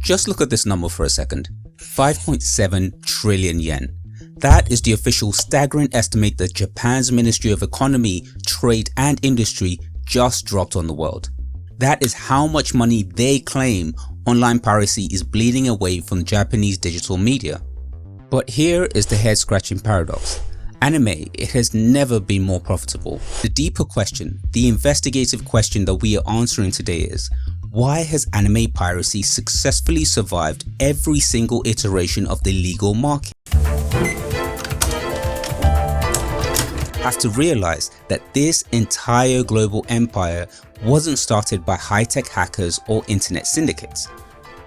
Just look at this number for a second. 5.7 trillion yen. That is the official staggering estimate that Japan's Ministry of Economy, Trade and Industry just dropped on the world. That is how much money they claim online piracy is bleeding away from Japanese digital media. But here is the head-scratching paradox. Anime, it has never been more profitable. The deeper question, the investigative question that we are answering today is, why has anime piracy successfully survived every single iteration of the legal market? Have to realize that this entire global empire wasn't started by high-tech hackers or internet syndicates.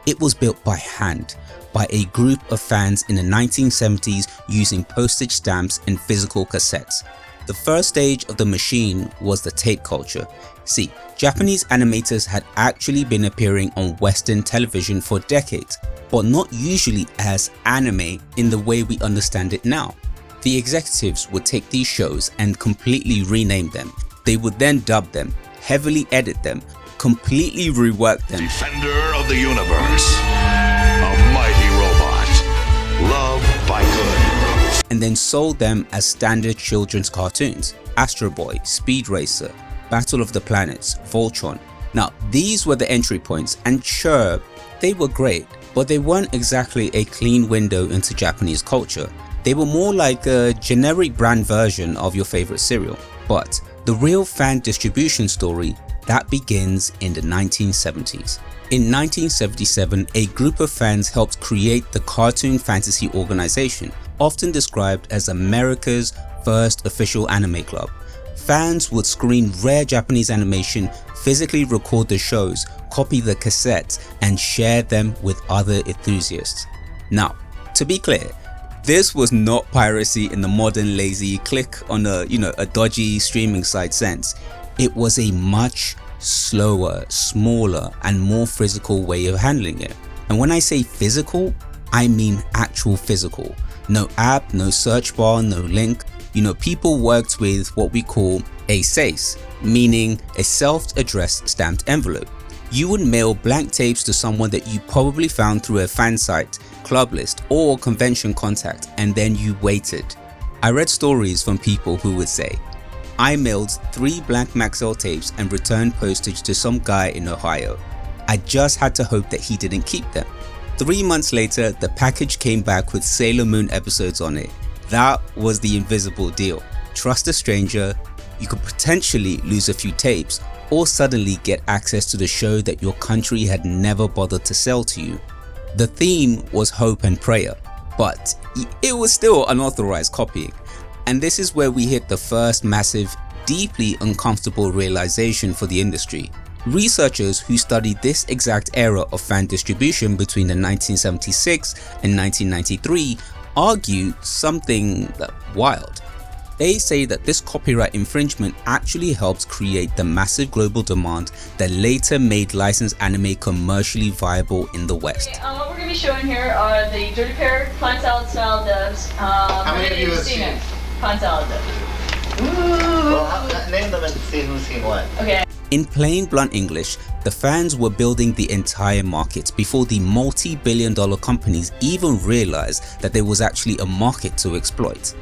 It was built by hand, by a group of fans in the 1970s using postage stamps and physical cassettes. The first stage of the machine was the tape culture. See, Japanese animators had actually been appearing on Western television for decades, but not usually as anime in the way we understand it now. The executives would take these shows and completely rename them. They would then dub them, heavily edit them, completely rework them. Defender of the universe, a mighty robot, loved by good. And then sold them as standard children's cartoons. Astro Boy, Speed Racer, Battle of the Planets, Voltron. Now these were the entry points, and sure, they were great, but they weren't exactly a clean window into Japanese culture. They were more like a generic brand version of your favorite cereal. But the real fan distribution story, that begins in the 1970s. In 1977, a group of fans helped create the Cartoon Fantasy Organization, often described as America's first official anime club. Fans would screen rare Japanese animation, physically record the shows, copy the cassettes, and share them with other enthusiasts. Now, to be clear, this was not piracy in the modern lazy click on a dodgy streaming site sense. It was a much slower, smaller, and more physical way of handling it. And when I say physical, I mean actual physical. No app, no search bar, no link. People worked with what we call a SASE, meaning a self-addressed stamped envelope. You would mail blank tapes to someone that you probably found through a fan site, club list, or convention contact, and then you waited. I read stories from people who would say, I mailed 3 blank Maxell tapes and returned postage to some guy in Ohio. I just had to hope that he didn't keep them. 3 months later, the package came back with Sailor Moon episodes on it. That was the invisible deal. Trust a stranger, you could potentially lose a few tapes, or suddenly get access to the show that your country had never bothered to sell to you. The theme was hope and prayer, but it was still unauthorized copying. And this is where we hit the first massive, deeply uncomfortable realization for the industry. Researchers who studied this exact era of fan distribution between the 1976 and 1993 argue something wild. They say that this copyright infringement actually helped create the massive global demand that later made licensed anime commercially viable in the West. Okay, what we're going to be showing here are the Dirty Pair Plant Salad style dubs. How many of you have seen it? Plant Salad dub. Well, name them and see who's seen what. Okay. In plain blunt English, the fans were building the entire market before the multi-billion-dollar companies even realized that there was actually a market to exploit.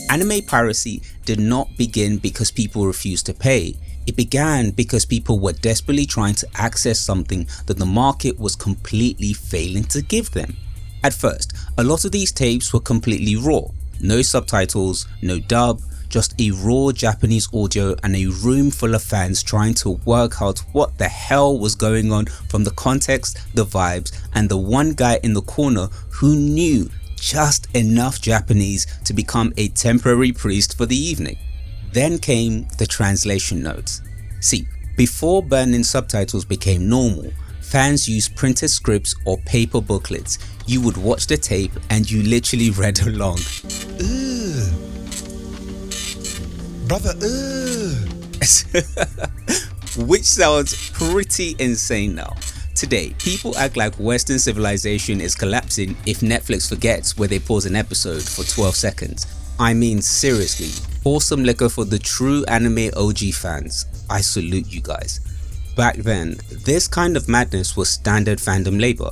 Anime piracy did not begin because people refused to pay. It began because people were desperately trying to access something that the market was completely failing to give them. At first, a lot of these tapes were completely raw. No subtitles, no dub, just a raw Japanese audio and a room full of fans trying to work out what the hell was going on from the context, the vibes, and the one guy in the corner who knew just enough Japanese to become a temporary priest for the evening. Then came the translation notes. See, before burning subtitles became normal, fans used printed scripts or paper booklets. You would watch the tape and you literally read along. Brother, which sounds pretty insane now. Today, people act like Western civilization is collapsing if Netflix forgets where they pause an episode for 12 seconds. I mean, seriously, pour some liquor for the true anime OG fans. I salute you guys. Back then, this kind of madness was standard fandom labor.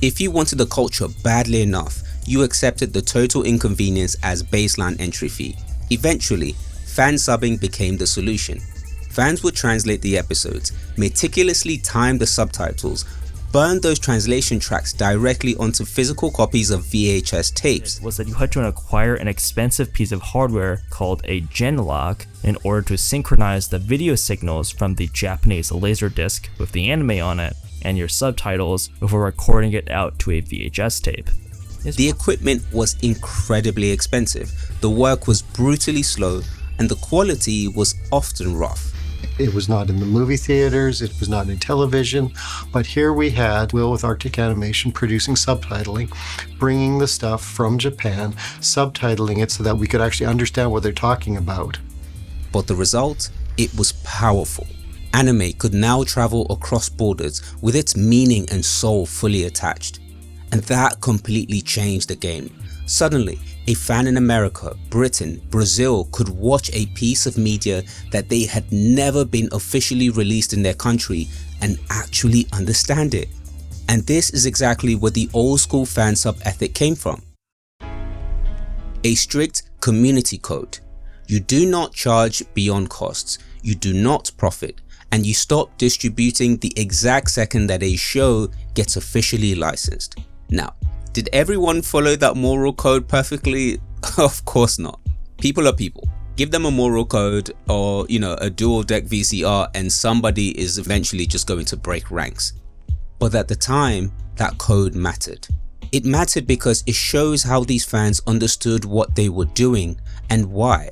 If you wanted the culture badly enough, you accepted the total inconvenience as baseline entry fee. Eventually, fan subbing became the solution. Fans would translate the episodes, meticulously time the subtitles, burn those translation tracks directly onto physical copies of VHS tapes. Was that you had to acquire an expensive piece of hardware called a genlock in order to synchronize the video signals from the Japanese laserdisc with the anime on it and your subtitles before recording it out to a VHS tape. The equipment was incredibly expensive, the work was brutally slow, and the quality was often rough. It was not in the movie theaters, it was not in television, but here we had Will with Arctic Animation producing subtitling, bringing the stuff from Japan, subtitling it so that we could actually understand what they're talking about. But the result? It was powerful. Anime could now travel across borders with its meaning and soul fully attached. And that completely changed the game. Suddenly, a fan in America, Britain, Brazil could watch a piece of media that they had never been officially released in their country and actually understand it. And this is exactly where the old school fan sub ethic came from. A strict community code. You do not charge beyond costs, you do not profit, and you stop distributing the exact second that a show gets officially licensed. Now, did everyone follow that moral code perfectly? Of course not. People are people. Give them a moral code or, a dual deck VCR and somebody is eventually just going to break ranks. But at the time, that code mattered. It mattered because it shows how these fans understood what they were doing and why.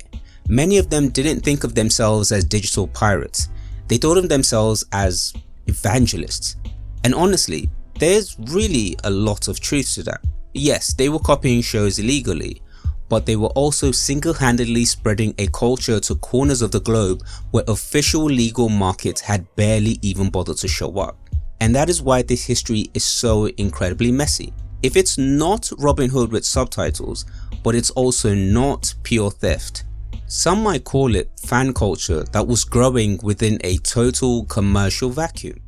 Many of them didn't think of themselves as digital pirates. They thought of themselves as evangelists. And honestly, there's really a lot of truth to that. Yes, they were copying shows illegally, but they were also single-handedly spreading a culture to corners of the globe where official legal markets had barely even bothered to show up. And that is why this history is so incredibly messy. If it's not Robin Hood with subtitles, but it's also not pure theft, some might call it fan culture that was growing within a total commercial vacuum.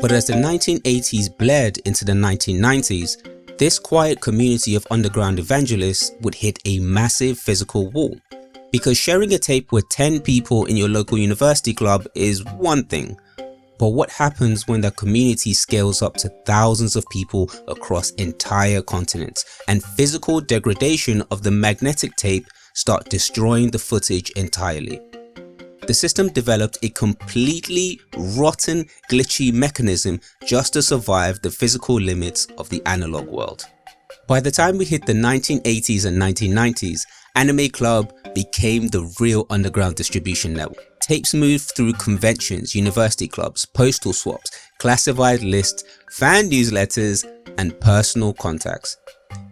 But as the 1980s bled into the 1990s, this quiet community of underground evangelists would hit a massive physical wall. Because sharing a tape with 10 people in your local university club is one thing, but what happens when the community scales up to thousands of people across entire continents and physical degradation of the magnetic tape start destroying the footage entirely? The system developed a completely rotten, glitchy mechanism just to survive the physical limits of the analog world. By the time we hit the 1980s and 1990s, Anime Club became the real underground distribution network. Tapes moved through conventions, university clubs, postal swaps, classified lists, fan newsletters, and personal contacts.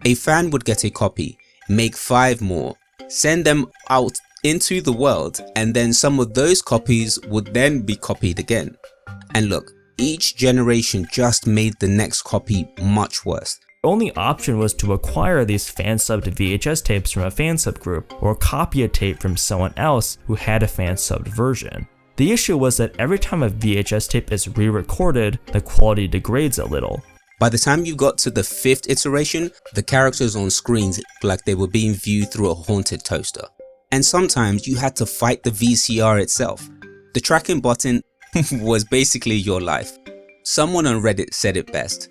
A fan would get a copy, make 5 more, send them out into the world, and then some of those copies would then be copied again. And look, each generation just made the next copy much worse. The only option was to acquire these fan-subbed VHS tapes from a fan-sub group, or copy a tape from someone else who had a fan-subbed version. The issue was that every time a VHS tape is re-recorded, the quality degrades a little. By the time you got to the 5th iteration, the characters on screens looked like they were being viewed through a haunted toaster. And sometimes you had to fight the VCR itself. The tracking button was basically your life. Someone on Reddit said it best.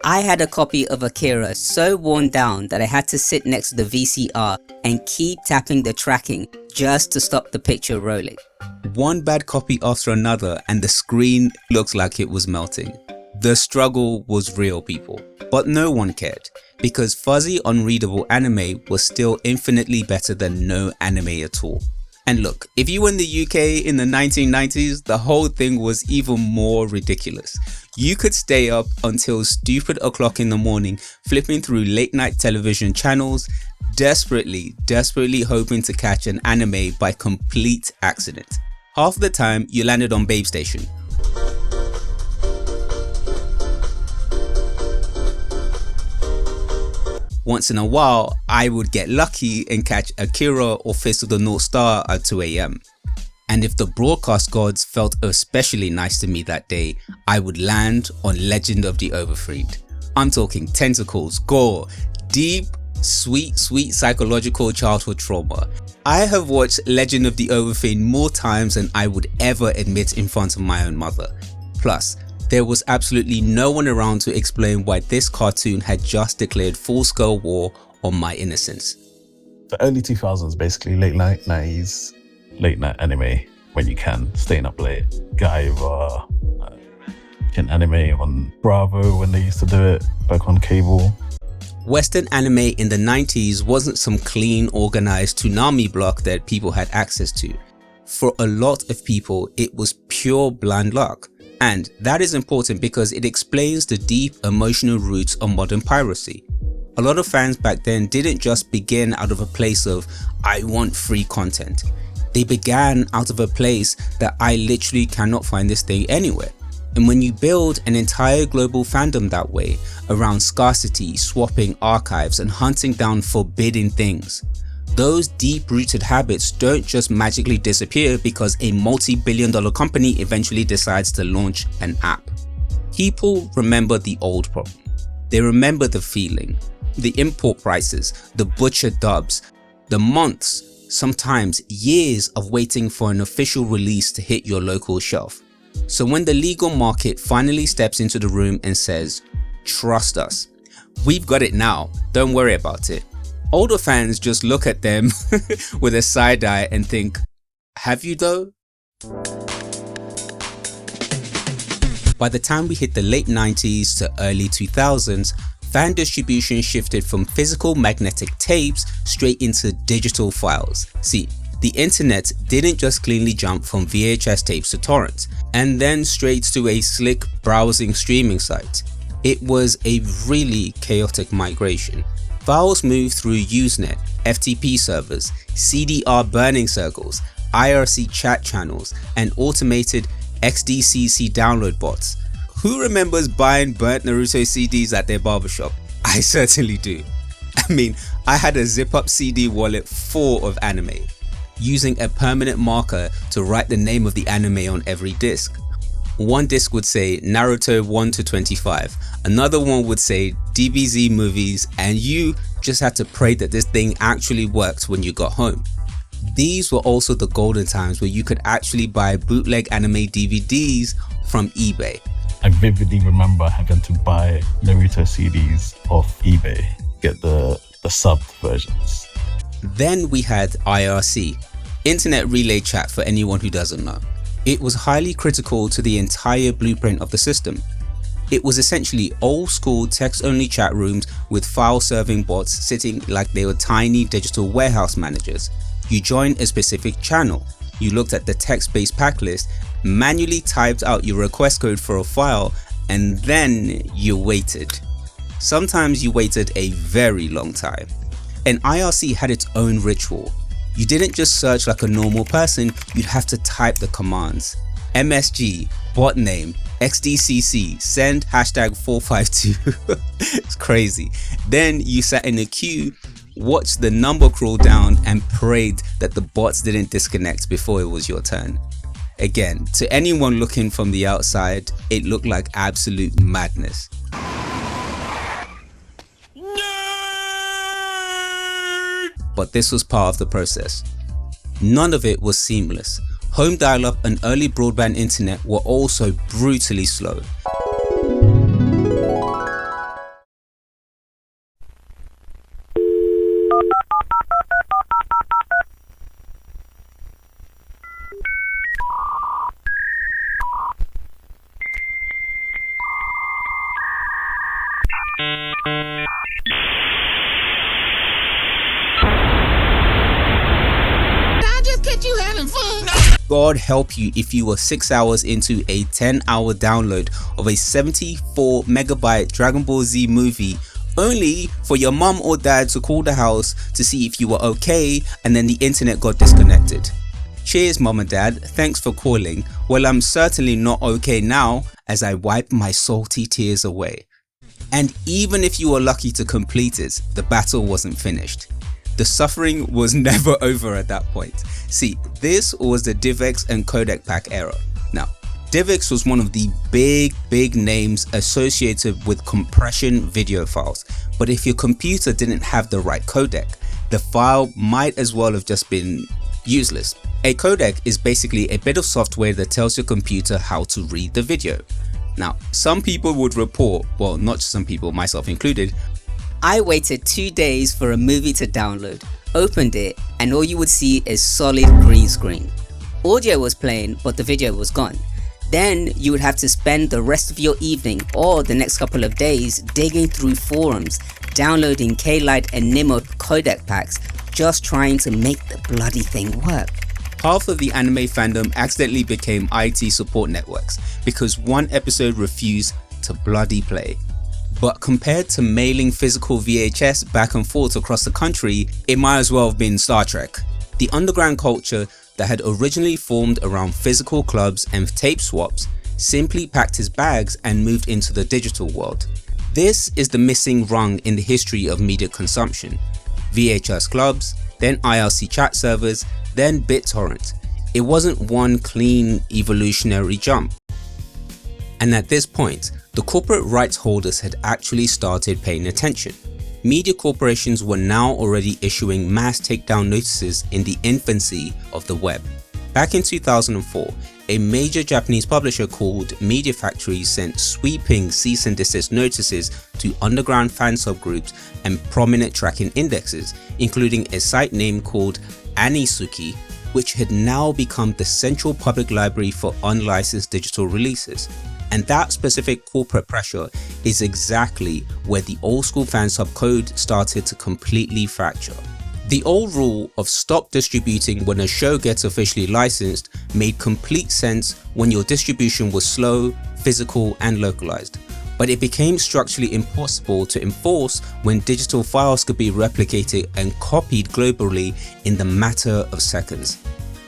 I had a copy of Akira so worn down that I had to sit next to the VCR and keep tapping the tracking just to stop the picture rolling. One bad copy after another and the screen looked like it was melting. The struggle was real, people. But no one cared, because fuzzy, unreadable anime was still infinitely better than no anime at all. And look, if you were in the UK in the 1990s, the whole thing was even more ridiculous. You could stay up until stupid o'clock in the morning flipping through late night television channels, desperately hoping to catch an anime by complete accident. Half the time you landed on Babe Station. Once in a while, I would get lucky and catch Akira or Fist of the North Star at 2 AM. And if the broadcast gods felt especially nice to me that day, I would land on Legend of the Overfreed. I'm talking tentacles, gore, deep, sweet psychological childhood trauma. I have watched Legend of the Overfiend more times than I would ever admit in front of my own mother. Plus, there was absolutely no one around to explain why this cartoon had just declared full-scale war on my innocence. The early 2000s, basically late 90s, late night anime when you can, staying up late. Gaiva, KissAnime on Bravo when they used to do it back on cable. Western anime in the 90s wasn't some clean, organized tsunami block that people had access to. For a lot of people, it was pure blind luck. And that is important because it explains the deep emotional roots of modern piracy. A lot of fans back then didn't just begin out of a place of, I want free content. They began out of a place that I literally cannot find this thing anywhere. And when you build an entire global fandom that way, around scarcity, swapping archives, and hunting down forbidden things, those deep-rooted habits don't just magically disappear because a multi-billion-dollar company eventually decides to launch an app. People remember the old problem. They remember the feeling, the import prices, the butcher dubs, the months, sometimes years of waiting for an official release to hit your local shelf. So when the legal market finally steps into the room and says, trust us, we've got it now, don't worry about it, older fans just look at them with a side eye and think, have you though? By the time we hit the late 90s to early 2000s, fan distribution shifted from physical magnetic tapes straight into digital files. See, the internet didn't just cleanly jump from VHS tapes to torrents and then straight to a slick browsing streaming site. It was a really chaotic migration. Files moved through Usenet, FTP servers, CDR burning circles, IRC chat channels, and automated XDCC download bots. Who remembers buying burnt Naruto CDs at their barbershop? I certainly do. I mean, I had a zip-up CD wallet full of anime, using a permanent marker to write the name of the anime on every disc. One disc would say Naruto 1 to 25, another one would say DBZ movies, and you just had to pray that this thing actually worked when you got home. These were also the golden times where you could actually buy bootleg anime DVDs from eBay. I vividly remember having to buy Naruto CDs off eBay, get the subbed versions. Then we had IRC, Internet Relay Chat for anyone who doesn't know. It was highly critical to the entire blueprint of the system. It was essentially old school text only chat rooms with file serving bots sitting like they were tiny digital warehouse managers. You joined a specific channel, you looked at the text-based pack list, manually typed out your request code for a file, and then you waited. Sometimes you waited a very long time. And IRC had its own ritual. You didn't just search like a normal person, you'd have to type the commands. MSG, bot name, XDCC, send #452. It's crazy. Then you sat in a queue, watched the number crawl down, and prayed that the bots didn't disconnect before it was your turn. Again, to anyone looking from the outside, it looked like absolute madness. But this was part of the process. None of it was seamless. Home dial-up and early broadband internet were also brutally slow. God help you if you were 6 hours into a 10-hour download of a 74 megabyte Dragon Ball Z movie, only for your mum or dad to call the house to see if you were okay, and then the internet got disconnected. Cheers mum and dad, thanks for calling. Well, I'm certainly not okay now, as I wipe my salty tears away. And even if you were lucky to complete it, the battle wasn't finished. the suffering was never over at that point. See, this was the DivX and codec pack era. Now, DivX was one of the big names associated with compression video files, but if your computer didn't have the right codec, the file might as well have just been useless. A codec is basically a bit of software that tells your computer how to read the video. Now, some people would report, well, not just some people, myself included, I waited 2 days for a movie to download, opened it, and all you would see is solid green screen. Audio was playing, but the video was gone. Then you would have to spend the rest of your evening or the next couple of days digging through forums, downloading K-Lite and Nimo codec packs, just trying to make the bloody thing work. Half of the anime fandom accidentally became IT support networks because one episode refused to bloody play. But compared to mailing physical VHS back and forth across the country, it might as well have been Star Trek. The underground culture that had originally formed around physical clubs and tape swaps simply packed his bags and moved into the digital world. This is the missing rung in the history of media consumption. VHS clubs, then IRC chat servers, then BitTorrent. It wasn't one clean evolutionary jump. And at this point, the corporate rights holders had actually started paying attention. Media corporations were now already issuing mass takedown notices in the infancy of the web. Back in 2004, a major Japanese publisher called Media Factory sent sweeping cease and desist notices to underground fan subgroups and prominent tracking indexes, including a site name called Anisuki, which had now become the central public library for unlicensed digital releases. And that specific corporate pressure is exactly where the old school fan sub code started to completely fracture. The old rule of stop distributing when a show gets officially licensed made complete sense when your distribution was slow, physical, and localized. But it became structurally impossible to enforce when digital files could be replicated and copied globally in the matter of seconds.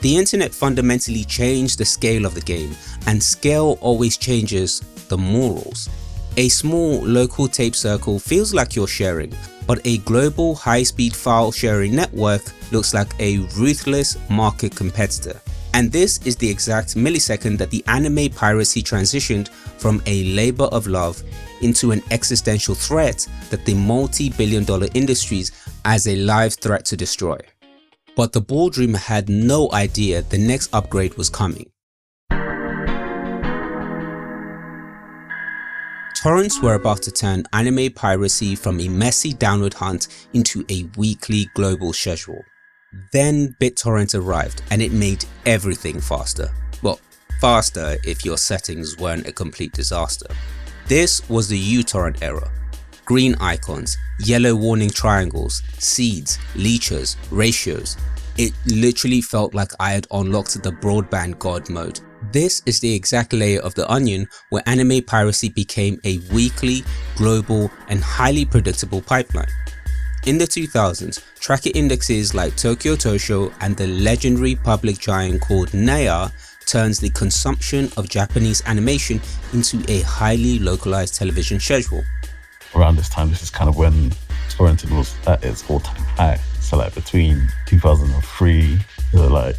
The internet fundamentally changed the scale of the game, and scale always changes the morals. A small local tape circle feels like you're sharing, but a global high-speed file sharing network looks like a ruthless market competitor. And this is the exact millisecond that the anime piracy transitioned from a labor of love into an existential threat that the multi-billion-dollar industries as a live threat to destroy. But the boardroom had no idea the next upgrade was coming. Torrents were about to turn anime piracy from a messy download hunt into a weekly global schedule. Then BitTorrent arrived and it made everything faster. Well, faster if your settings weren't a complete disaster. This was the uTorrent era. Green icons, yellow warning triangles, seeds, leechers, ratios. It literally felt like I had unlocked the broadband god mode. This is the exact layer of the onion where anime piracy became a weekly, global, and highly predictable pipeline. In the 2000s, tracker indexes like Tokyo Tosho and the legendary public giant called Naya turns the consumption of Japanese animation into a highly localized television schedule. Around this time, this is kind of when torrenting was at its all-time high. So like between 2003 to like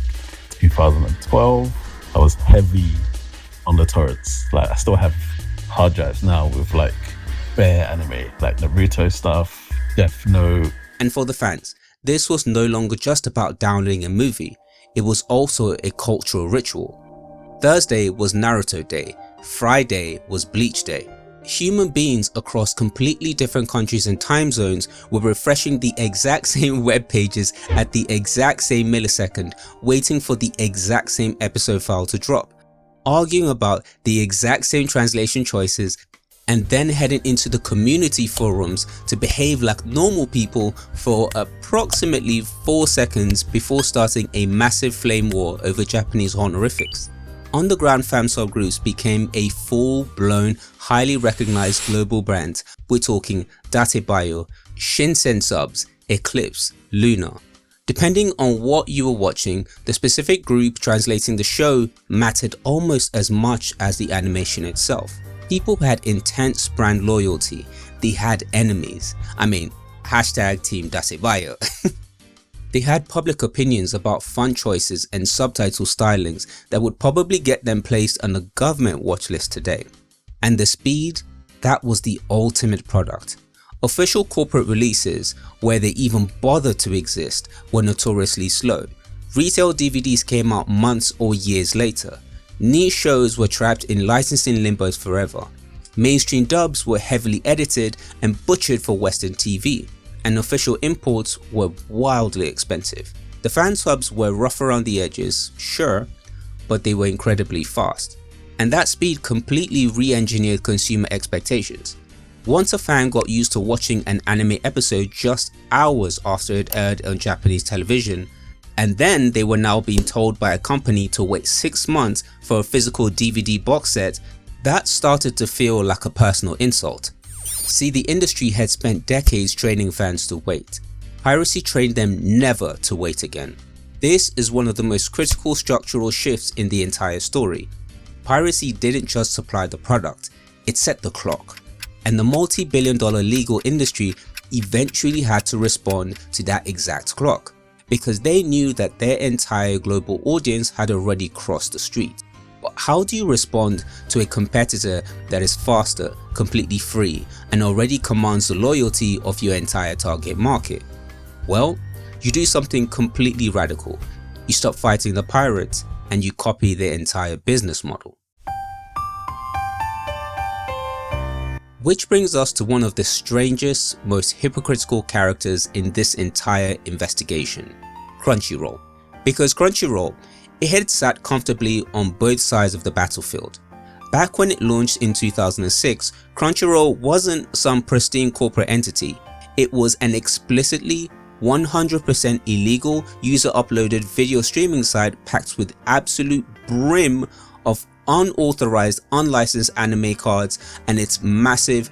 2012, I was heavy on the torrents. Like I still have hard drives now with like bare anime, like Naruto stuff, Death Note. And for the fans, this was no longer just about downloading a movie, it was also a cultural ritual. Thursday was Naruto Day, Friday was Bleach Day. Human beings across completely different countries and time zones were refreshing the exact same web pages at the exact same millisecond, waiting for the exact same episode file to drop, arguing about the exact same translation choices, and then heading into the community forums to behave like normal people for approximately 4 seconds before starting a massive flame war over Japanese honorifics. Underground fan subgroups became a full-blown, highly recognized global brand. We're talking Datebayo, Shinsen subs, Eclipse, Luna. Depending on what you were watching, the specific group translating the show mattered almost as much as the animation itself. People had intense brand loyalty, they had enemies. I mean, hashtag Team Datebayo. They had public opinions about font choices and subtitle stylings that would probably get them placed on a government watch list today. And the speed, that was the ultimate product. Official corporate releases, where they even bothered to exist, were notoriously slow. Retail DVDs came out months or years later. Niche shows were trapped in licensing limbos forever. Mainstream dubs were heavily edited and butchered for Western TV, and official imports were wildly expensive. The fan subs were rough around the edges, sure, but they were incredibly fast. And that speed completely re-engineered consumer expectations. Once a fan got used to watching an anime episode just hours after it aired on Japanese television, and then they were now being told by a company to wait 6 months for a physical DVD box set, that started to feel like a personal insult. See, the industry had spent decades training fans to wait. Piracy trained them never to wait again. This is one of the most critical structural shifts in the entire story. Piracy didn't just supply the product, it set the clock. And the multi-billion-dollar legal industry eventually had to respond to that exact clock, because they knew that their entire global audience had already crossed the street. But how do you respond to a competitor that is faster, completely free, and already commands the loyalty of your entire target market? Well, you do something completely radical. You stop fighting the pirates and you copy their entire business model. Which brings us to one of the strangest, most hypocritical characters in this entire investigation, Crunchyroll. Because Crunchyroll, it had sat comfortably on both sides of the battlefield. Back when it launched in 2006, Crunchyroll wasn't some pristine corporate entity. It was an explicitly 100% illegal user-uploaded video streaming site packed with absolute brim of unauthorized, unlicensed anime cards and its massive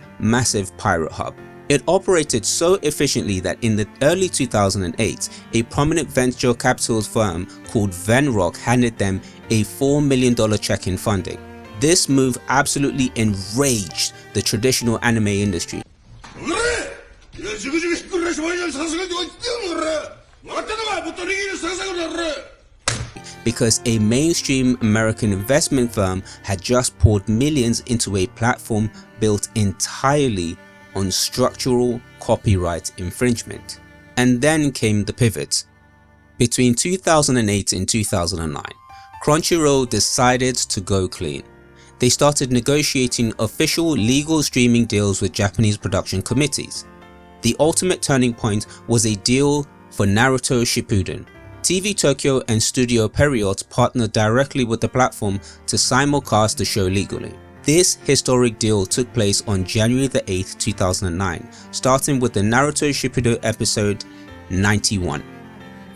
pirate hub. It operated so efficiently that in the early 2008, a prominent venture capital firm called Venrock handed them a $4 million check in funding. This move absolutely enraged the traditional anime industry. Because a mainstream American investment firm had just poured millions into a platform built entirely on structural copyright infringement. And then came the pivot. Between 2008 and 2009, Crunchyroll decided to go clean. They started negotiating official legal streaming deals with Japanese production committees. The ultimate turning point was a deal for Naruto Shippuden. TV Tokyo and Studio Period partnered directly with the platform to simulcast the show legally. This historic deal took place on January the 8th, 2009, starting with the Naruto Shippuden episode 91.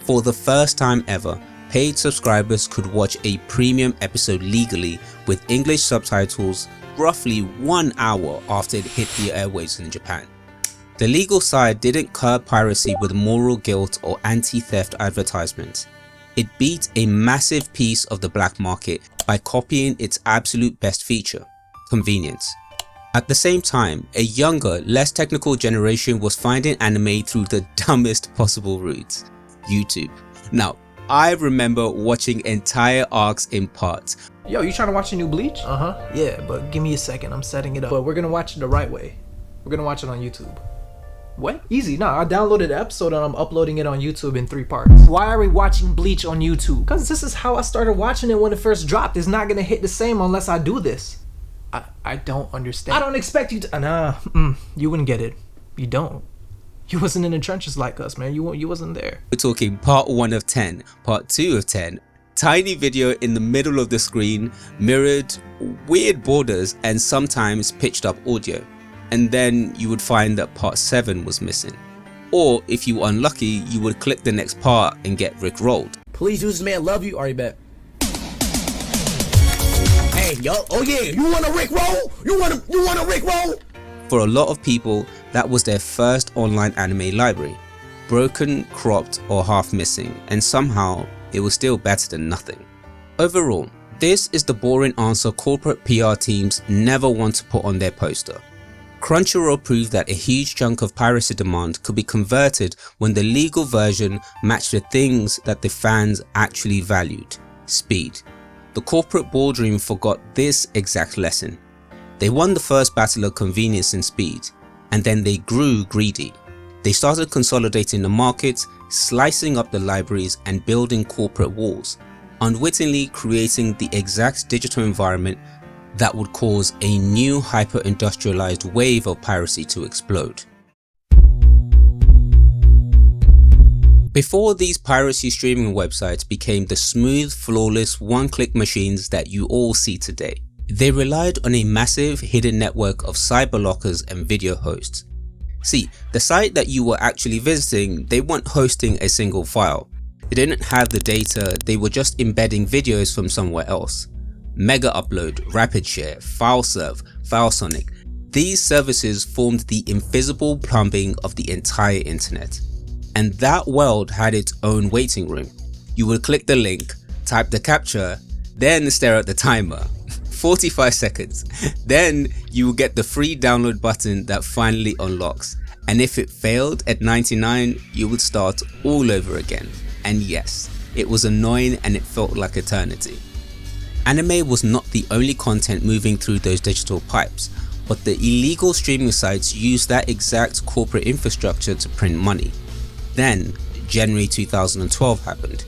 For the first time ever, paid subscribers could watch a premium episode legally with English subtitles roughly 1 hour after it hit the airwaves in Japan. The legal side didn't curb piracy with moral guilt or anti-theft advertisements. It beat a massive piece of the black market by copying its absolute best feature: convenience. At the same time, a younger, less technical generation was finding anime through the dumbest possible routes: YouTube. Now, I remember watching entire arcs in parts. Yo, you trying to watch a new Bleach? Yeah, but give me a second, I'm setting it up. But we're gonna watch it the right way. We're gonna watch it on YouTube. What? Easy. Nah, I downloaded the episode and I'm uploading it on YouTube in 3 parts. Why are we watching Bleach on YouTube? Because this is how I started watching it when it first dropped. It's not gonna hit the same unless I do this. I don't understand. I don't expect you to. Nah, you wouldn't get it. You don't. You wasn't in the trenches like us, man. You wasn't there. We're talking part 1 of 10, part 2 of 10, tiny video in the middle of the screen, mirrored, weird borders, and sometimes pitched up audio. And then you would find that part 7 was missing. Or if you were unlucky, you would click the next part and get rickrolled. Please use this man love you. Already bet. Hey, yo, oh yeah, you want a rickroll? You want a rickroll? For a lot of people, that was their first online anime library. Broken, cropped, or half missing, and somehow it was still better than nothing. Overall, this is the boring answer corporate PR teams never want to put on their poster. Crunchyroll proved that a huge chunk of piracy demand could be converted when the legal version matched the things that the fans actually valued: speed. The corporate boardroom forgot this exact lesson. They won the first battle of convenience and speed, and then they grew greedy. They started consolidating the market, slicing up the libraries and building corporate walls, unwittingly creating the exact digital environment that would cause a new hyper-industrialized wave of piracy to explode. Before these piracy streaming websites became the smooth, flawless, one-click machines that you all see today, they relied on a massive hidden network of cyberlockers and video hosts. See, the site that you were actually visiting, they weren't hosting a single file. They didn't have the data, they were just embedding videos from somewhere else. Mega Upload, Rapid Share, FileServe, FileSonic, these services formed the invisible plumbing of the entire internet. And that world had its own waiting room. You would click the link, type the captcha, then stare at the timer. 45 seconds. Then you will get the free download button that finally unlocks. And if it failed at 99, you would start all over again. And yes, it was annoying and it felt like eternity. Anime was not the only content moving through those digital pipes, but the illegal streaming sites used that exact corporate infrastructure to print money. Then, January 2012 happened.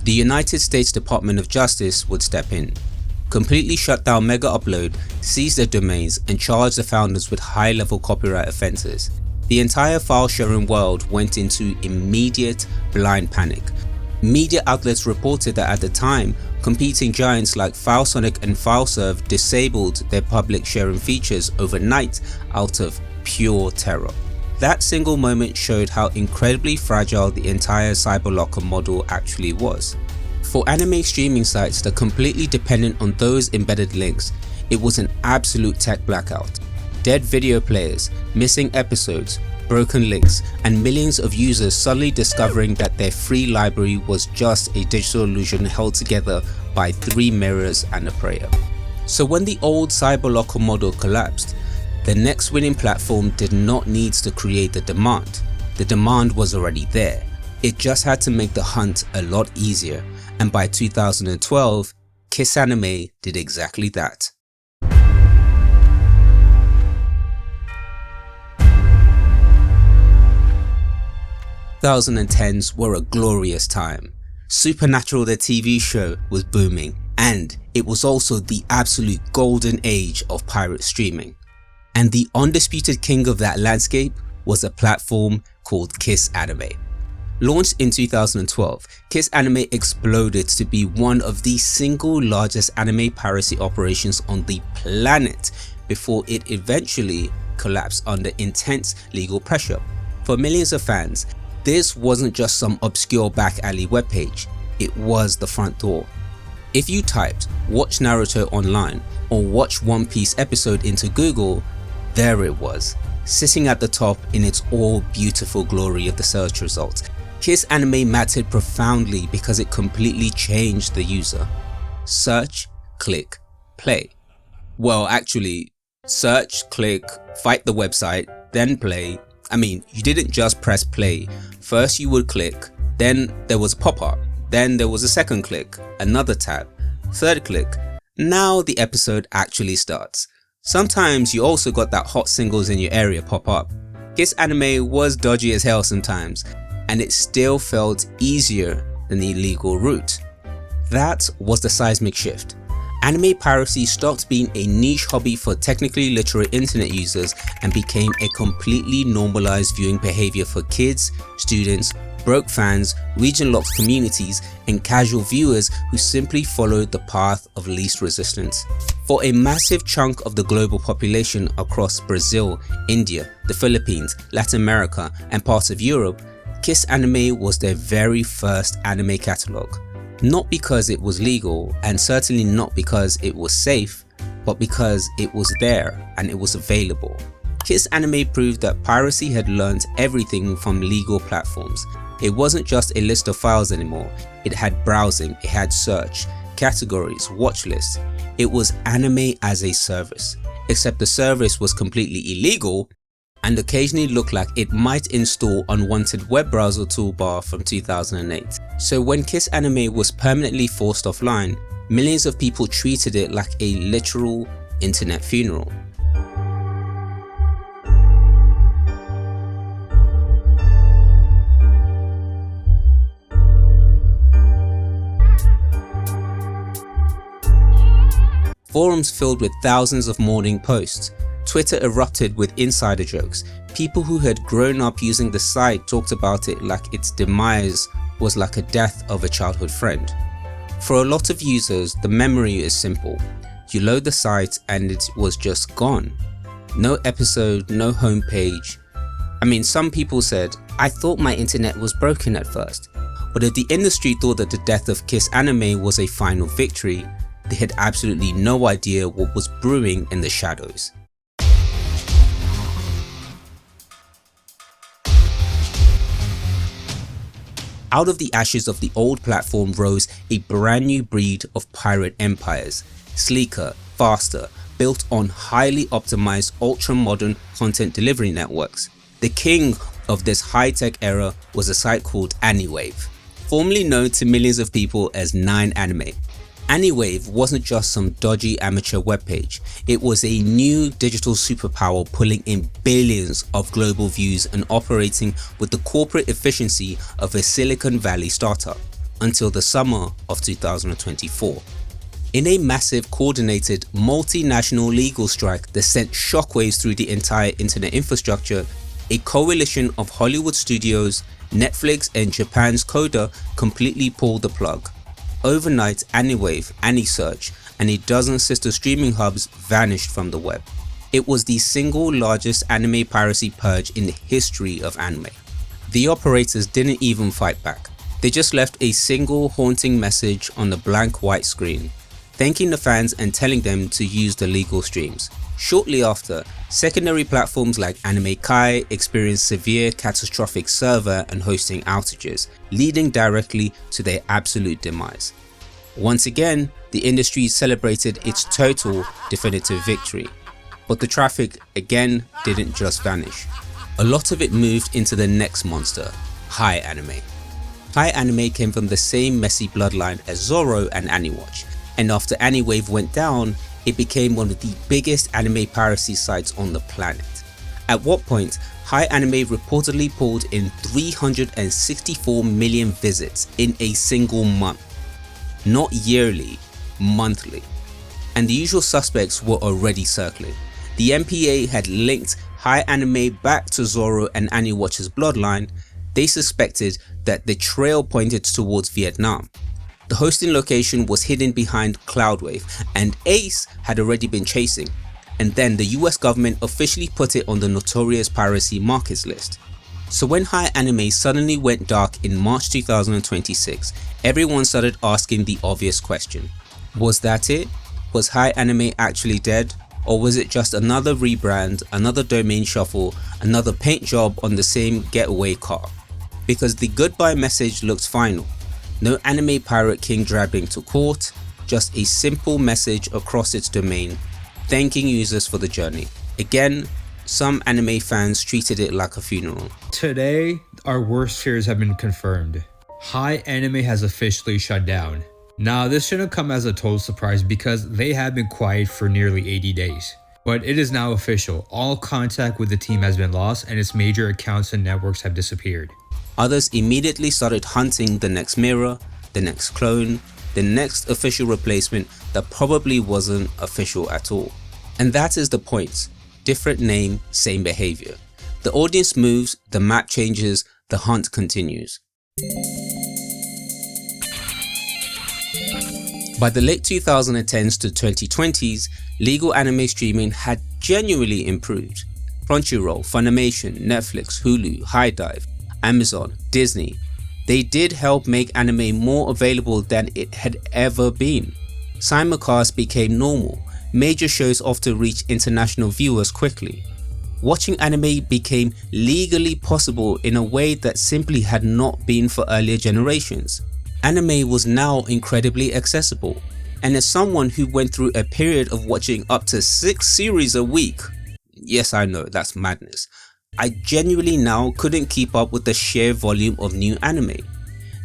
The United States Department of Justice would step in, completely shut down Mega Upload, seize their domains, and charge the founders with high-level copyright offenses. The entire file-sharing world went into immediate blind panic. Media outlets reported that at the time, competing giants like FileSonic and FileServe disabled their public sharing features overnight out of pure terror. That single moment showed how incredibly fragile the entire cyberlocker model actually was. For anime streaming sites that completely dependent on those embedded links, it was an absolute tech blackout. Dead video players, missing episodes, broken links, and millions of users suddenly discovering that their free library was just a digital illusion held together by 3 mirrors and a prayer. So when the old cyberlocker model collapsed, the next winning platform did not need to create the demand. The demand was already there. It just had to make the hunt a lot easier, and by 2012, KissAnime did exactly that. 2010s were a glorious time. Supernatural, the TV show, was booming, and it was also the absolute golden age of pirate streaming. And the undisputed king of that landscape was a platform called KissAnime. Launched in 2012, KissAnime exploded to be one of the single largest anime piracy operations on the planet before it eventually collapsed under intense legal pressure. For millions of fans, this wasn't just some obscure back alley webpage, it was the front door. If you typed "watch Naruto online" or "watch One Piece episode" into Google, there it was, sitting at the top in its all beautiful glory of the search results. KissAnime mattered profoundly because it completely changed the user. Search, click, play. Well, actually, search, click, fight the website, then play. I mean, you didn't just press play. First you would click, then there was a pop-up, then there was a second click, another tab, third click. Now the episode actually starts. Sometimes you also got that hot singles in your area pop up. KissAnime was dodgy as hell sometimes, and it still felt easier than the illegal route. That was the seismic shift. Anime piracy stopped being a niche hobby for technically literate internet users and became a completely normalized viewing behavior for kids, students, broke fans, region-locked communities, and casual viewers who simply followed the path of least resistance. For a massive chunk of the global population across Brazil, India, the Philippines, Latin America, and parts of Europe, KissAnime was their very first anime catalog. Not because it was legal, and certainly not because it was safe, but because it was there and it was available. KissAnime proved that piracy had learned everything from legal platforms. It wasn't just a list of files anymore, it had browsing, it had search, categories, watch lists. It was anime as a service, except the service was completely illegal and occasionally looked like it might install unwanted web browser toolbar from 2008. So when KissAnime was permanently forced offline, millions of people treated it like a literal internet funeral. Forums filled with thousands of mourning posts. Twitter erupted with insider jokes. People who had grown up using the site talked about it like its demise was like a death of a childhood friend. For a lot of users, the memory is simple. You load the site and it was just gone. No episode, no homepage. I mean, some people said, "I thought my internet was broken at first." But if the industry thought that the death of KissAnime was a final victory, they had absolutely no idea what was brewing in the shadows. Out of the ashes of the old platform rose a brand new breed of pirate empires, sleeker, faster, built on highly optimized ultra-modern content delivery networks. The king of this high-tech era was a site called Aniwave, formerly known to millions of people as 9anime. Aniwave wasn't just some dodgy amateur webpage, it was a new digital superpower pulling in billions of global views and operating with the corporate efficiency of a Silicon Valley startup until the summer of 2024. In a massive coordinated multinational legal strike that sent shockwaves through the entire internet infrastructure, a coalition of Hollywood studios, Netflix and Japan's Coda completely pulled the plug. Overnight, Aniwave, Anisearch, and a dozen sister streaming hubs vanished from the web. It was the single largest anime piracy purge in the history of anime. The operators didn't even fight back. They just left a single haunting message on the blank white screen, thanking the fans and telling them to use the legal streams. Shortly after, secondary platforms like Anime Kai experienced severe catastrophic server and hosting outages, leading directly to their absolute demise. Once again, the industry celebrated its total definitive victory, but the traffic again didn't just vanish. A lot of it moved into the next monster, HiAnime. HiAnime came from the same messy bloodline as Zoro and Aniwatch, and after Aniwave went down, it became one of the biggest anime piracy sites on the planet. At what point, HiAnime reportedly pulled in 364 million visits in a single month. Not yearly, monthly. And the usual suspects were already circling. The MPA had linked HiAnime back to Zoro and Aniwatch's bloodline. They suspected that the trail pointed towards Vietnam. The hosting location was hidden behind Cloudwave and Ace had already been chasing, and then the US government officially put it on the notorious piracy markets list. So when HiAnime suddenly went dark in March 2026, everyone started asking the obvious question. Was that it? Was HiAnime actually dead? Or was it just another rebrand, another domain shuffle, another paint job on the same getaway car? Because the goodbye message looked final. No anime pirate king dragging to court, just a simple message across its domain, thanking users for the journey. Again, some anime fans treated it like a funeral. Today, our worst fears have been confirmed. HiAnime has officially shut down. Now, this shouldn't come as a total surprise because they have been quiet for nearly 80 days. But it is now official. All contact with the team has been lost and its major accounts and networks have disappeared. Others immediately started hunting the next mirror, the next clone, the next official replacement that probably wasn't official at all. And that is the point. Different name, same behavior. The audience moves, the map changes, the hunt continues. By the late 2010s to 2020s, legal anime streaming had genuinely improved. Crunchyroll, Funimation, Netflix, Hulu, HiDive, Amazon, Disney, they did help make anime more available than it had ever been. Simulcast became normal. Major shows often reach international viewers quickly. Watching anime became legally possible in a way that simply had not been for earlier generations. Anime was now incredibly accessible, and as someone who went through a period of watching up to 6 series a week, yes I know that's madness, I genuinely now couldn't keep up with the sheer volume of new anime.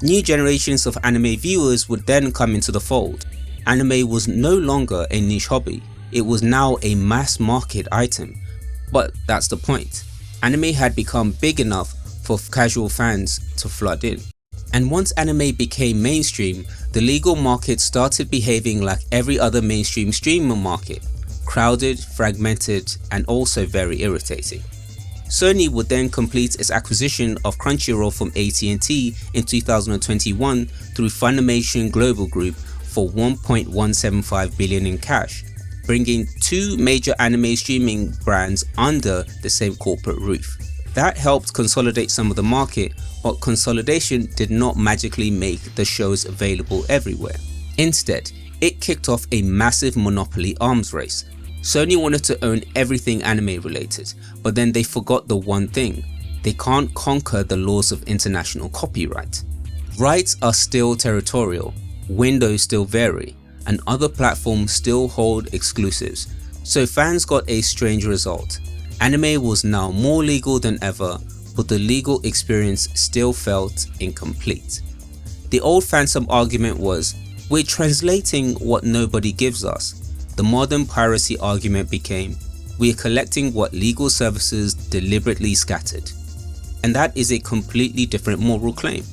New generations of anime viewers would then come into the fold. Anime was no longer a niche hobby, it was now a mass market item. But that's the point. Anime had become big enough for casual fans to flood in. And once anime became mainstream, the legal market started behaving like every other mainstream streamer market. Crowded, fragmented, and also very irritating. Sony would then complete its acquisition of Crunchyroll from AT&T in 2021 through Funimation Global Group for $1.175 billion in cash, bringing 2 major anime streaming brands under the same corporate roof. That helped consolidate some of the market, but consolidation did not magically make the shows available everywhere. Instead, it kicked off a massive monopoly arms race. Sony wanted to own everything anime related, but then they forgot the one thing: they can't conquer the laws of international copyright. Rights are still territorial, windows still vary, and other platforms still hold exclusives, so fans got a strange result. Anime was now more legal than ever, but the legal experience still felt incomplete. The old fansub argument was, we're translating what nobody gives us. The modern piracy argument became, we are collecting what legal services deliberately scattered. And that is a completely different moral claim.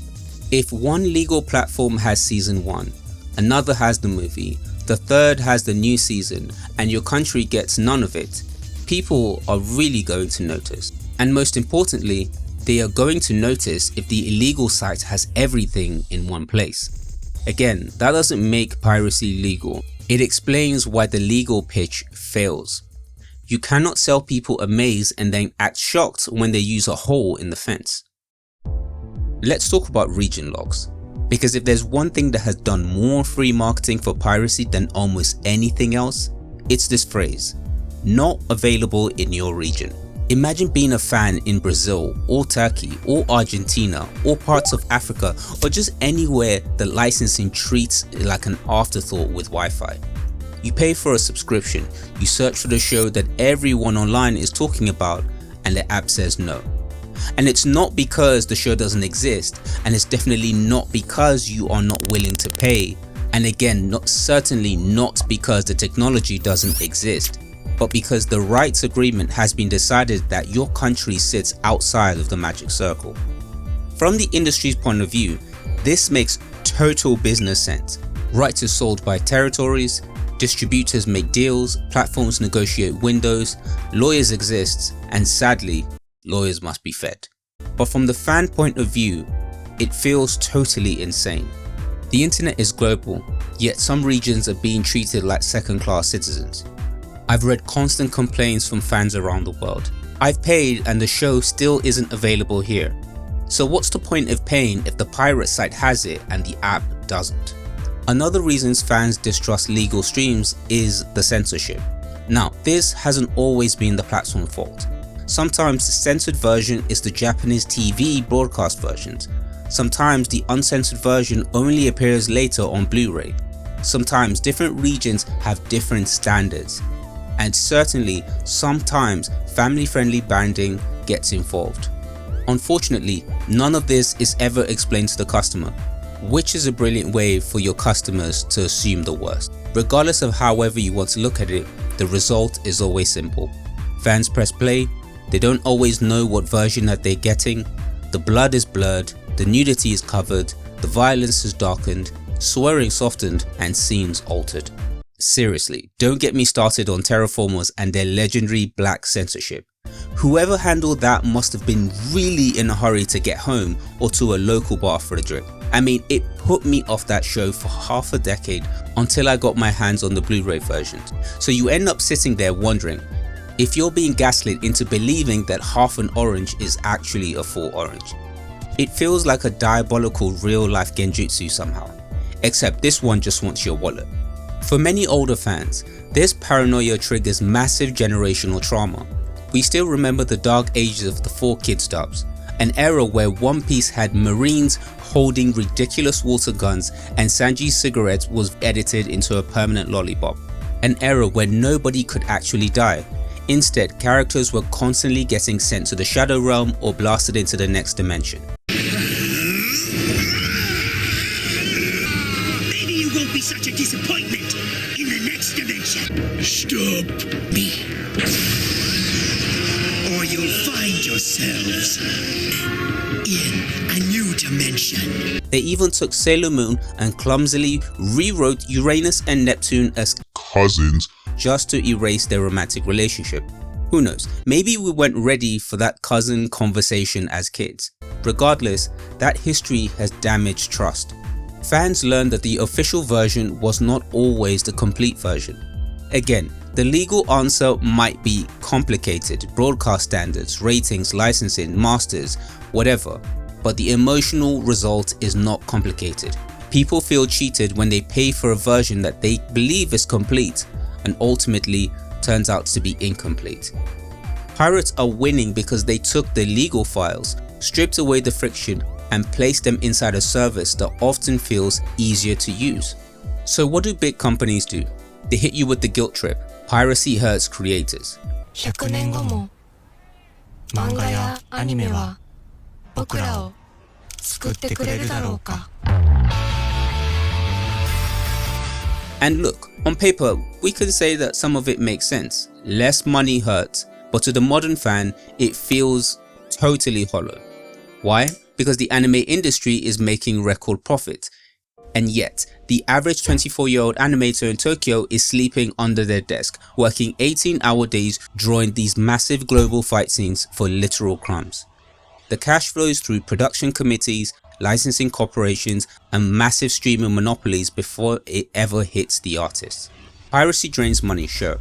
If one legal platform has season 1, another has the movie, the third has the new season, and your country gets none of it, people are really going to notice. And most importantly, they are going to notice if the illegal site has everything in one place. Again, that doesn't make piracy legal. It explains why the legal pitch fails. You cannot sell people a maze and then act shocked when they use a hole in the fence. Let's talk about region logs, because if there's one thing that has done more free marketing for piracy than almost anything else, it's this phrase, not available in your region. Imagine being a fan in Brazil or Turkey or Argentina or parts of Africa or just anywhere the licensing treats like an afterthought with Wi-Fi. You pay for a subscription, you search for the show that everyone online is talking about, and the app says no. And it's not because the show doesn't exist, and it's definitely not because you are not willing to pay, and again, certainly not because the technology doesn't exist, but because the rights agreement has been decided that your country sits outside of the magic circle. From the industry's point of view, this makes total business sense. Rights are sold by territories, distributors make deals, platforms negotiate windows, lawyers exist, and sadly, lawyers must be fed. But from the fan point of view, it feels totally insane. The internet is global, yet some regions are being treated like second-class citizens. I've read constant complaints from fans around the world. I've paid and the show still isn't available here. So what's the point of paying if the pirate site has it and the app doesn't? Another reason fans distrust legal streams is the censorship. Now, this hasn't always been the platform's fault. Sometimes the censored version is the Japanese TV broadcast versions. Sometimes the uncensored version only appears later on Blu-ray. Sometimes different regions have different standards. And certainly, sometimes family-friendly banding gets involved. Unfortunately, none of this is ever explained to the customer, which is a brilliant way for your customers to assume the worst. Regardless of however you want to look at it, the result is always simple. Fans press play, they don't always know what version that they're getting, the blood is blurred, the nudity is covered, the violence is darkened, swearing softened, and scenes altered. Seriously, don't get me started on terraformers and their legendary black censorship. Whoever handled that must have been really in a hurry to get home or to a local bar for a drink. I mean, it put me off that show for half a decade until I got my hands on the Blu-ray versions. So you end up sitting there wondering if you're being gaslit into believing that half an orange is actually a full orange. It feels like a diabolical real-life genjutsu somehow, except this one just wants your wallet. For many older fans, this paranoia triggers massive generational trauma. We still remember the dark ages of the 4Kids dubs, an era where One Piece had marines holding ridiculous water guns and Sanji's cigarette was edited into a permanent lollipop, an era where nobody could actually die. Instead, characters were constantly getting sent to the Shadow Realm or blasted into the next dimension. Maybe you won't be such a disappointment in the next dimension. Stop me, or you'll find yourselves in a new dimension. They even took Sailor Moon and clumsily rewrote Uranus and Neptune as cousins just to erase their romantic relationship. Who knows, maybe we weren't ready for that cousin conversation as kids. Regardless, that history has damaged trust. Fans learned that the official version was not always the complete version. Again, the legal answer might be complicated, broadcast standards, ratings, licensing, masters, whatever, but the emotional result is not complicated. People feel cheated when they pay for a version that they believe is complete and ultimately turns out to be incomplete. Pirates are winning because they took the legal files, stripped away the friction, and placed them inside a service that often feels easier to use. So what do big companies do? They hit you with the guilt trip. Piracy hurts creators. 100年後も漫画やアニメは僕らを救ってくれるだろうか。 And look, on paper, we could say that some of it makes sense. Less money hurts, but to the modern fan, it feels totally hollow. Why? Because the anime industry is making record profits. And yet, the average 24-year-old animator in Tokyo is sleeping under their desk, working 18-hour days drawing these massive global fight scenes for literal crumbs. The cash flows through production committees, licensing corporations, and massive streaming monopolies before it ever hits the artists. Piracy drains money, sure,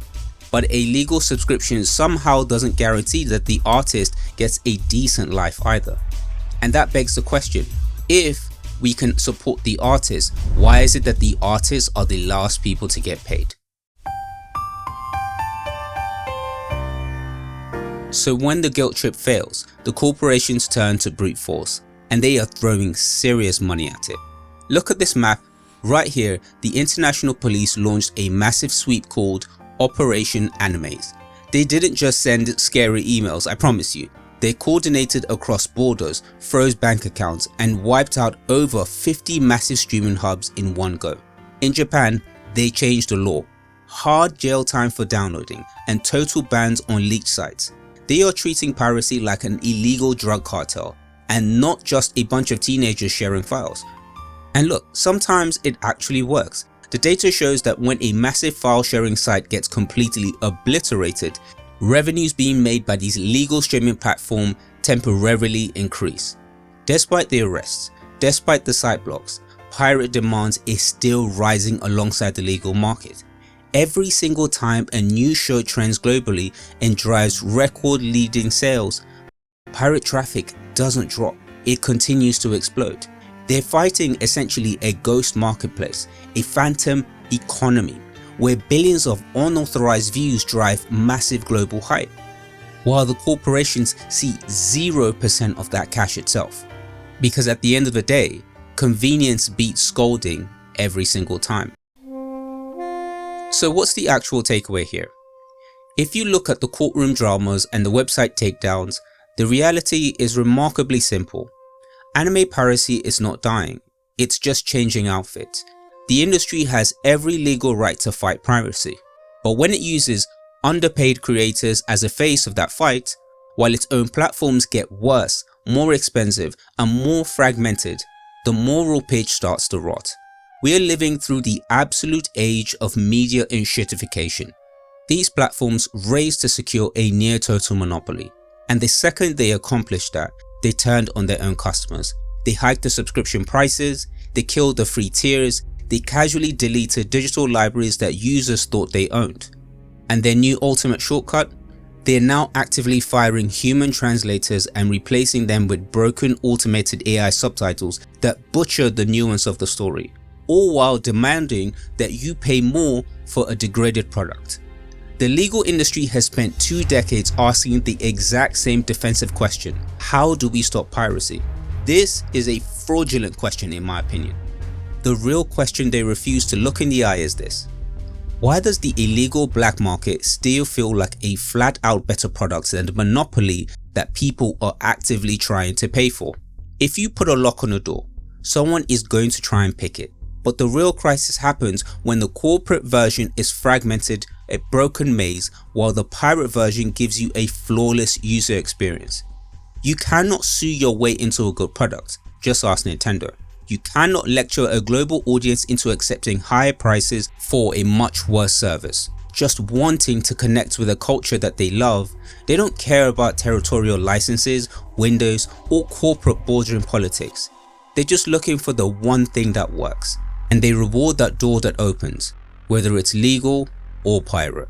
but a legal subscription somehow doesn't guarantee that the artist gets a decent life either. And that begs the question, if we can support the artists, why is it that the artists are the last people to get paid? So when the guilt trip fails, the corporations turn to brute force, and they are throwing serious money at it. Look at this map. Right here, the international police launched a massive sweep called Operation Animes. They didn't just send scary emails, I promise you. They coordinated across borders, froze bank accounts, and wiped out over 50 massive streaming hubs in one go. In Japan, they changed the law. Hard jail time for downloading and total bans on leaked sites. They are treating piracy like an illegal drug cartel, and not just a bunch of teenagers sharing files. And look, sometimes it actually works. The data shows that when a massive file sharing site gets completely obliterated, revenues being made by these legal streaming platforms temporarily increase. Despite the arrests, despite the site blocks, pirate demand is still rising alongside the legal market. Every single time a new show trends globally and drives record-leading sales, pirate traffic doesn't drop, it continues to explode. They're fighting essentially a ghost marketplace, a phantom economy, where billions of unauthorized views drive massive global hype, while the corporations see 0% of that cash itself. Because at the end of the day, convenience beats scolding every single time. So what's the actual takeaway here? If you look at the courtroom dramas and the website takedowns, the reality is remarkably simple. Anime piracy is not dying, it's just changing outfits. The industry has every legal right to fight piracy, but when it uses underpaid creators as a face of that fight, while its own platforms get worse, more expensive, and more fragmented, the moral pitch starts to rot. We are living through the absolute age of media and shitification. These platforms race to secure a near total monopoly, and the second they accomplished that, they turned on their own customers. They hiked the subscription prices, they killed the free tiers, they casually deleted digital libraries that users thought they owned. And their new ultimate shortcut? They are now actively firing human translators and replacing them with broken automated AI subtitles that butcher the nuance of the story, all while demanding that you pay more for a degraded product. The legal industry has spent 2 decades asking the exact same defensive question: how do we stop piracy? This is a fraudulent question in my opinion. The real question they refuse to look in the eye is this: why does the illegal black market still feel like a flat out better product than the monopoly that people are actively trying to pay for? If you put a lock on a door, someone is going to try and pick it. But the real crisis happens when the corporate version is fragmented, a broken maze, while the pirate version gives you a flawless user experience. You cannot sue your way into a good product, just ask Nintendo. You cannot lecture a global audience into accepting higher prices for a much worse service. Just wanting to connect with a culture that they love, they don't care about territorial licenses, windows, or corporate boardroom politics. They're just looking for the one thing that works, and they reward that door that opens, whether it's legal or pirate.